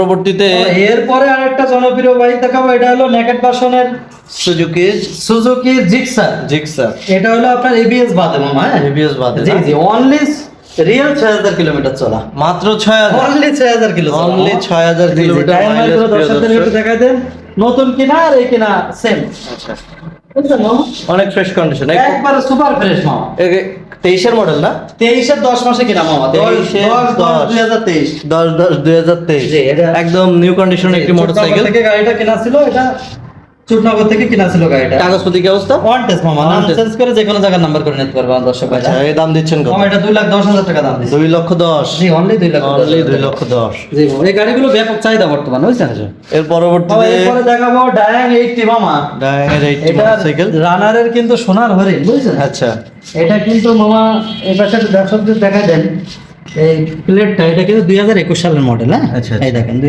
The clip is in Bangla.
পরবর্তীতে এরপরে আরেকটা জনপ্রিয় বাইক দেখাবো, এটা হলো নেকেড ভার্সনের সুজুকি জিক্সার। জিক্সার, এটা হলো আপনার এবিএস বাদে মামা, হ্যাঁ এবিএস বাদে জি না? জি, অনলি রিয়েল 6000 কিলোমিটার চলা, মাত্র 6000, only 6000 kilo, only 6000 kilometre mileage. দর্শকদের একটু দেখাই দেন, নতুন কিনা আর এই কিনা সেম। আচ্ছা, বুঝছেন মামা? অনেক ফ্রেশ কন্ডিশন, একবারে সুপার ফ্রেশ মামা। 23 এর মডেল না? 23 এর 10 মাসে কিনা মামা, 10/10/2023। 10/10/2023, জি, এটা- একদম নিউ কন্ডিশন একটি মোটরসাইকেল। থেকে গাড়িটা কিনা ছিল, এটা চুটনগর থেকে কিনা ছিল গাড়িটা। কাগজপত্র কি অবস্থা? ওয়ান টেস্ট মামা, নাম On test। চেঞ্জ করে যে কোনো জায়গার নাম্বার করে নিতে পারবে দর্শক ভাই। আচ্ছা, এই দাম দিচ্ছেন কত? মামা এটা 2,10,000 টাকা দাম দিচ্ছে। 2,10,000। জি, অনলি 2,10,000। অনলি 2,10,000। জি মামা, এই গাড়িগুলো ব্যাপক চাহিদা বর্তমানে, বুঝছেন? এর পরবর্তীতে এরপরে দেখাবো ডায়াং 80 মামা। ডায়াঙের 80 এটা মোটরসাইকেল। রানারের কিন্তু সোনার হরিণ, বুঝছেন? আচ্ছা, এটা কিন্তু মামা এই পাশে দর্শকদের দেখা দেন, এই প্লেটটা এটা কিন্তু 2021 সালের মডেল, হ্যাঁ আচ্ছা, এই দেখেন